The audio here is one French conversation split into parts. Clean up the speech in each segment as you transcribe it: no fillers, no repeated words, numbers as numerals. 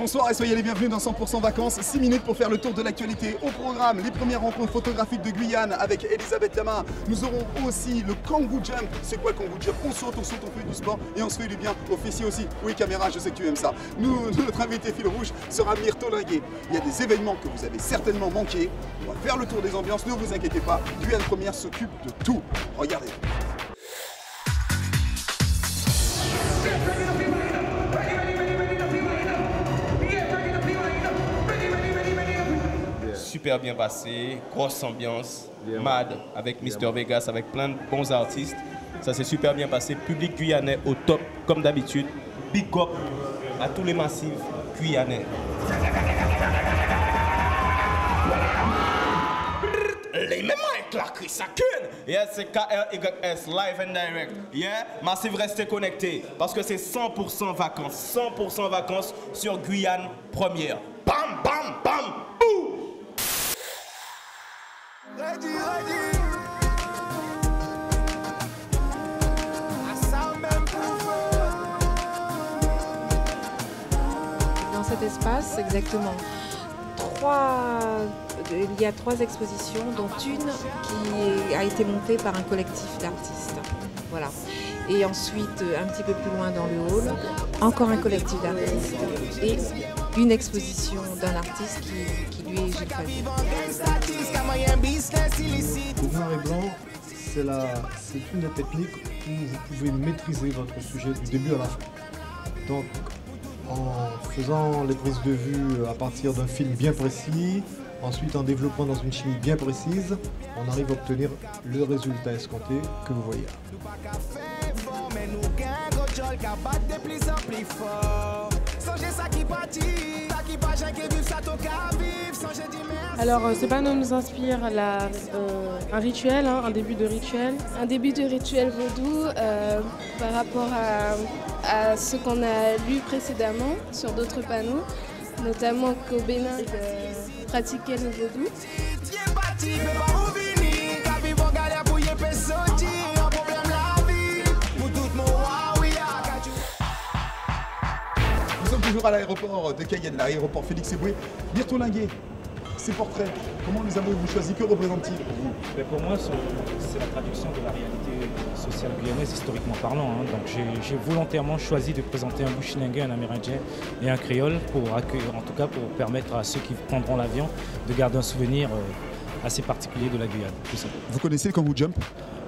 bonsoir et soyez les bienvenus dans 100% vacances. 6 minutes pour faire le tour de l'actualité. Au programme, les premières rencontres photographiques de Guyane avec Elisabeth Lama. Nous aurons aussi le Kangoo Jump. C'est quoi le Kangoo Jump? On saute, on fait du sport et on se fait du bien aux fessiers aussi. Oui, caméra, je sais que tu aimes ça. Notre invité fil rouge sera Myrto Linguet. Il y a des événements que vous avez certainement manqués. On va faire le tour des ambiances, ne vous inquiétez pas. Guyane Première s'occupe de tout. Regardez. Super bien passé, grosse ambiance, mad avec Mr Vegas, avec plein de bons artistes. Ça s'est super bien passé, public guyanais au top comme d'habitude. Big up à tous les massifs guyanais. Les mêmes avec la Chris Akun. Yes, c'est KRYS live and direct. Yeah, massif, restez connectés parce que c'est 100% vacances. 100% vacances sur Guyane Première. Bam, bam, bam, bouh. Dans cet espace, exactement, il y a 3 expositions, dont une qui a été montée par un collectif d'artistes. Voilà. Et ensuite, un petit peu plus loin dans le hall, encore un collectif d'artistes et une exposition d'un artiste qui lui est Gilles Favier. Le noir et blanc, c'est une des techniques où vous pouvez maîtriser votre sujet du début à la fin. Donc, en faisant les prises de vue à partir d'un film bien précis, ensuite en développant dans une chimie bien précise, on arrive à obtenir le résultat escompté que vous voyez. Alors, Sebano nous inspire un rituel, un début de rituel. Un début de rituel vaudou par rapport à ce qu'on a lu précédemment sur d'autres panneaux, notamment qu'au Bénin, pratiquer le vaudou. Nous sommes toujours à l'aéroport de Cayenne, l'aéroport Félix Éboué. Myrto Linguet, ces portraits, comment les avez-vous choisis? Que représentent-ils pour vous? Pour moi, c'est la traduction de la réalité sociale guyanaise, historiquement parlant. Donc j'ai volontairement choisi de présenter un Bushinengue, un Amérindien et un Créole pour accueillir, en tout cas pour permettre à ceux qui prendront l'avion de garder un souvenir assez particulier de la Guyane. Vous connaissez le Kangoo Jump?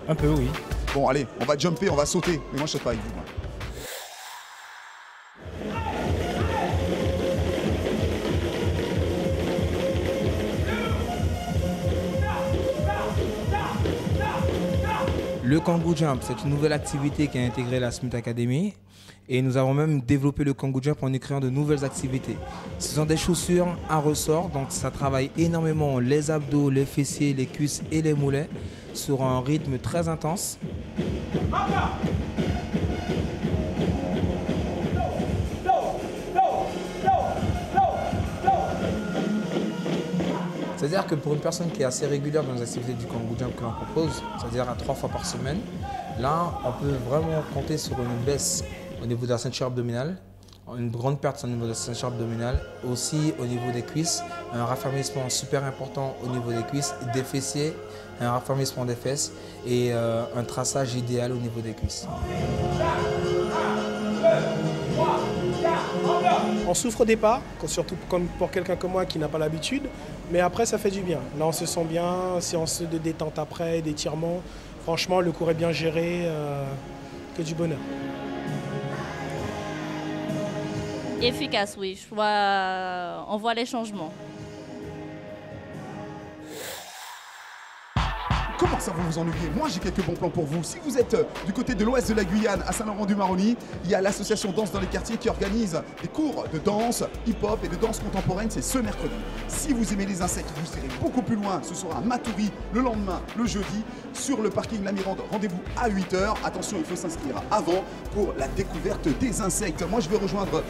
Un peu, oui. Bon, allez, on va jumper, on va sauter. Mais moi, je ne saute pas avec vous. Le Kangoo Jump, c'est une nouvelle activité qui a intégré la Smith Academy et nous avons même développé le Kangoo Jump en créant de nouvelles activités. Ce sont des chaussures à ressort, donc ça travaille énormément les abdos, les fessiers, les cuisses et les mollets sur un rythme très intense. C'est-à-dire que pour une personne qui est assez régulière dans les activités du Kangoo Jump que l'on propose, c'est-à-dire à 3 fois par semaine, là, on peut vraiment compter sur une baisse au niveau de la ceinture abdominale, une grande perte au niveau de la ceinture abdominale, aussi au niveau des cuisses, un raffermissement super important au niveau des cuisses, des fessiers, un raffermissement des fesses et un traçage idéal au niveau des cuisses. On souffre au départ, surtout comme pour quelqu'un comme moi qui n'a pas l'habitude, mais après ça fait du bien. Là on se sent bien, séance de détente après, d'étirement. Franchement le cours est bien géré, que du bonheur. Efficace, oui, on voit les changements. Comment ça vous ennuyer? Moi j'ai quelques bons plans pour vous. Si vous êtes du côté de l'ouest de la Guyane, à Saint-Laurent-du-Maroni, il y a l'association Danse dans les quartiers qui organise des cours de danse, hip-hop et de danse contemporaine, c'est ce mercredi. Si vous aimez les insectes, vous irez beaucoup plus loin. Ce sera à Matoury le lendemain, le jeudi, sur le parking La Mirande. Rendez-vous à 8 h. Attention, il faut s'inscrire avant pour la découverte des insectes. Moi je vais rejoindre...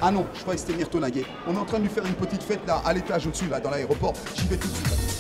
ah non, je croyais que c'était Myrto Linguet. On est en train de lui faire une petite fête là, à l'étage au-dessus, là, dans l'aéroport. J'y vais tout de suite.